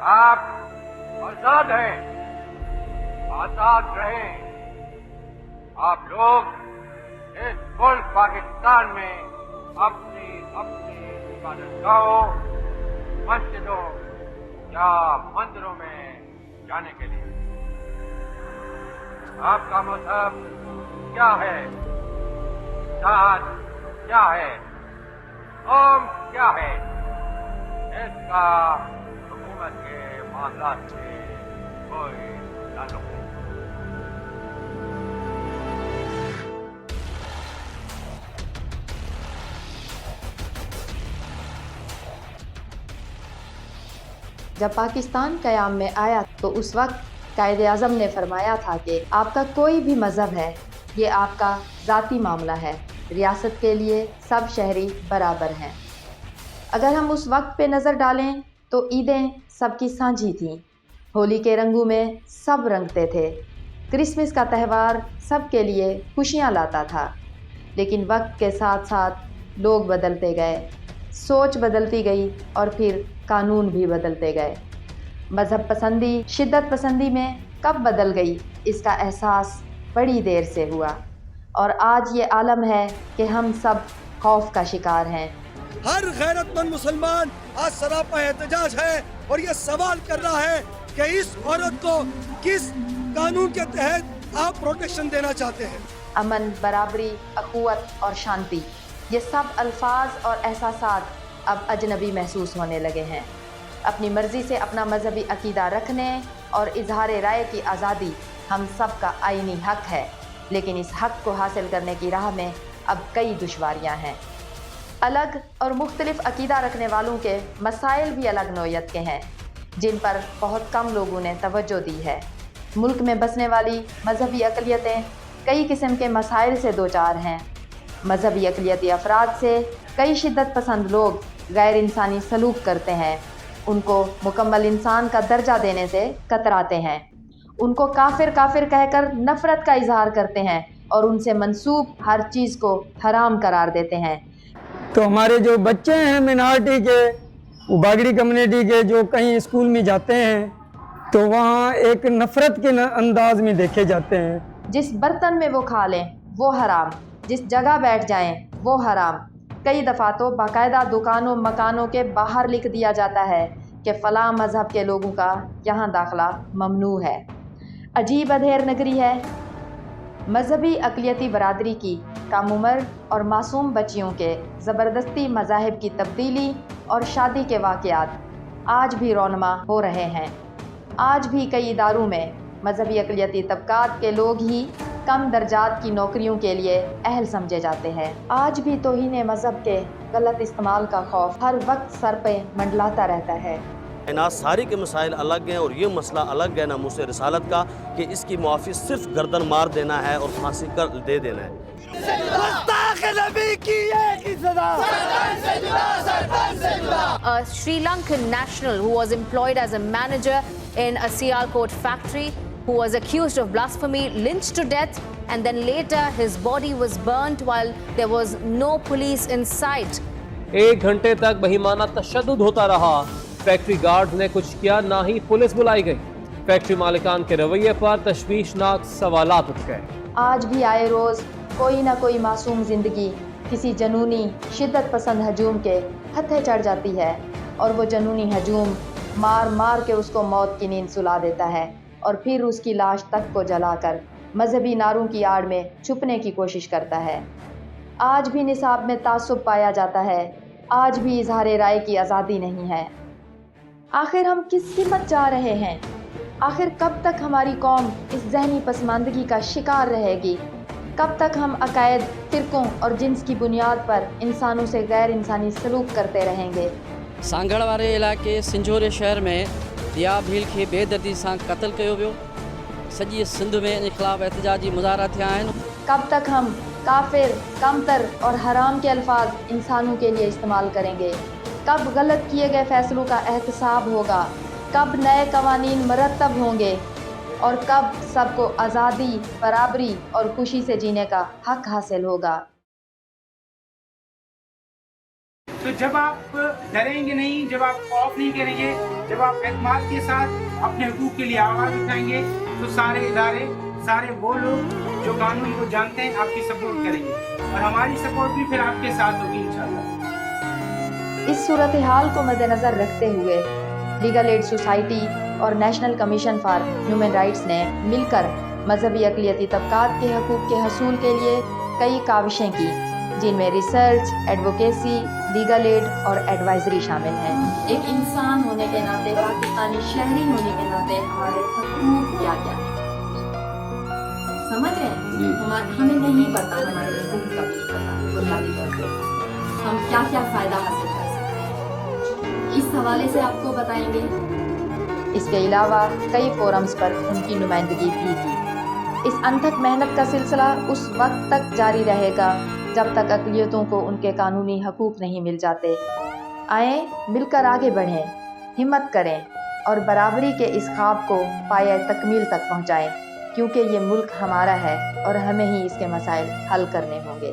आप आजाद हैं, आजाद रहें। आप लोग इस मुल्क पाकिस्तान में अपनी अपनी इबादतगाहों, मस्जिदों या मंदिरों में जाने के लिए। आपका मजहब क्या है, जात क्या है, कौम क्या है, इसका हुकूमत के मामलात से कोई ताल्लुक नहीं। जब पाकिस्तान क़याम में आया तो उस वक्त कायदे आज़म ने फरमाया था कि आपका कोई भी मज़हब है, ये आपका ज़ाती मामला है, रियासत के लिए सब शहरी बराबर हैं। अगर हम उस वक्त पे नज़र डालें तो ईदें सबकी साझी थीं, होली के रंगों में सब रंगते थे, क्रिसमस का त्यौहार सब के लिए खुशियाँ लाता था। लेकिन वक्त के साथ साथ लोग बदलते गए, सोच बदलती गई और फिर कानून भी बदलते गए। मज़हब पसंदी शिद्दत पसंदी में कब बदल गई, इसका एहसास बड़ी देर से हुआ, और आज ये आलम है कि हम सब खौफ का शिकार हैं। हर गैरतमंद मुसलमान आज सरापा एहतजाज है और ये सवाल कर रहा है कि इस औरत को किस कानून के तहत आप प्रोटेक्शन देना चाहते हैं। अमन, बराबरी, अखुवत और शांति, ये सब अल्फाज और एहसासात अब अजनबी महसूस होने लगे हैं। अपनी मर्ज़ी से अपना मजहबी अकीदा रखने और इजहार राय की आज़ादी हम सब का आईनी हक़ है, लेकिन इस हक़ को हासिल करने की राह में अब कई दुश्वारियाँ हैं। अलग और मुख्तलिफ अकीदा रखने वालों के मसाइल भी अलग नौयत के हैं, जिन पर बहुत कम लोगों ने तवज्जो दी है। मुल्क में बसने वाली मजहबी अक़लियतें कई किस्म के मसाइल से दो चार हैं। मजहबी अक़लियती अफराद से कई शिद्दत पसंद लोग गैर इंसानी सलूक करते हैं, उनको मुकम्मल इंसान का दर्जा देने से कतराते हैं, उनको काफिर काफिर कहकर नफ़रत का इजहार करते हैं और उनसे मंसूब हर चीज़ को हराम करार देते हैं। तो हमारे जो बच्चे हैं मिनारिटी के, वो बागड़ी कम्युनिटी के, जो कहीं स्कूल में जाते हैं तो वहाँ एक नफ़रत के अंदाज में देखे जाते हैं। जिस बर्तन में वो खा लें वो हराम, जिस जगह बैठ जाएं वो हराम। कई दफ़ा तो बाकायदा दुकानों मकानों के बाहर लिख दिया जाता है कि फ़लाँ मज़हब के लोगों का यहाँ दाखिला ममनू है। अजीब अधेर नगरी है। मजहबी अक़लियती बरादरी की कम उम्र और मासूम बच्चियों के ज़बरदस्ती मज़ाहिब की तब्दीली और शादी के वाक़यात आज भी रौनमा हो रहे हैं। आज भी कई इदारों में मजहबी अक़लियती तबक़ात के लोग ही कम दर्जात की नौकरियों के लिए अहल समझे जाते हैं। आज भी तौहीन मज़हब के गलत इस्तेमाल का खौफ हर वक्त सर पे मंडलाता रहता है। कायनात सारी के मसाइल अलग हैं और ये मसला अलग है नामूस रिसालत का कि इसकी मुआफ़ी सिर्फ गर्दन मार देना है और फांसी कर दे देना है। A Sri Lankan national who was employed as a manager in a Sialkot factory, who was accused of blasphemy, lynched to death, and then later his body was burnt while there was no police in sight. 1 घंटे तक बहिमाना तशद्दुद होता रहा। Factory guards ने कुछ किया, ना ही police बुलाई गई। फैक्ट्री मालिकान के रवैये पर तशवीशनाक सवालात उठ गए। आज भी आए रोज़ कोई ना कोई मासूम ज़िंदगी किसी जनूनी शिद्दत पसंद हजूम के हत्थे चढ़ जाती है, और वो जनूनी हजूम मार मार के उसको मौत की नींद सुला देता है और फिर उसकी लाश तक को जलाकर मजहबी नारों की आड़ में छुपने की कोशिश करता है। आज भी निसाब में तासुब पाया जाता है, आज भी इजहार राय की आज़ादी नहीं है। आखिर हम किस सिमत जा रहे हैं? आखिर कब तक हमारी कौम इस ज़हनी पसमानदगी का शिकार रहेगी? कब तक हम अकायद, फ़िरक़ों और जिन्स की बुनियाद पर इंसानों से गैर इंसानी सलूक करते रहेंगे? सांगड़ वारे इलाके सिंजोरे शहर में दिया भील के बेदर्दी से कत्ल किया वियो। सॼी सिंध में इन खिलाफ़ एहतजाजी मुज़ाहरा थिया आहिनि। कब तक हम काफिर, कमतर और हराम के अल्फाज इंसानों के लिए इस्तेमाल करेंगे? कब गलत किए गए फ़ैसलों का एहतसाब होगा? कब नए कवानीन मरतब होंगे? और कब सबको आज़ादी, बराबरी और खुशी से जीने का हक हासिल होगा? तो जब आप डरेंगे नहीं, जब आप खौफ नहीं करेंगे, जब आप एतमाद के साथ अपने हुकूक के लिए आवाज़ उठाएंगे, तो सारे इदारे, सारे वो लोग जो कानून को जानते हैं आपकी सपोर्ट करेंगे और हमारी सपोर्ट भी फिर आपके साथ होगी इंशाल्लाह। इस सूरत हाल को मद्देनज़र रखते हुए लीगल एड सोसाइटी और national commission for human rights ने मिलकर मजहबी अक़लियती तबकात के हकूक़ के हसूल के लिए कई काविशें की, जिनमें रिसर्च, एडवोकेसी, लीगल एड और एडवाइजरी शामिल हैं। एक इंसान होने के नाते, पाकिस्तानी शहरी होने के नाते हमारे हकूक़ क्या क्या है, समझ रहे हैं? हमें नहीं पता हमारे हकूक़ का भी पता बुनियादी तौर पे हम क्या क्या फ़ायदा हासिल कर सकते हैं, इस हवाले से आपको बताएंगे। इसके अलावा कई फोरम्स पर उनकी नुमाइंदगी भी की। इस अनथक मेहनत का सिलसिला उस वक्त तक जारी रहेगा जब तक अक़लियतों को उनके कानूनी हकूक़ नहीं मिल जाते। आएँ मिलकर आगे बढ़ें, हिम्मत करें और बराबरी के इस ख्वाब को पाए तकमील तक पहुँचाएँ, क्योंकि ये मुल्क हमारा है और हमें ही इसके मसाइल हल करने होंगे।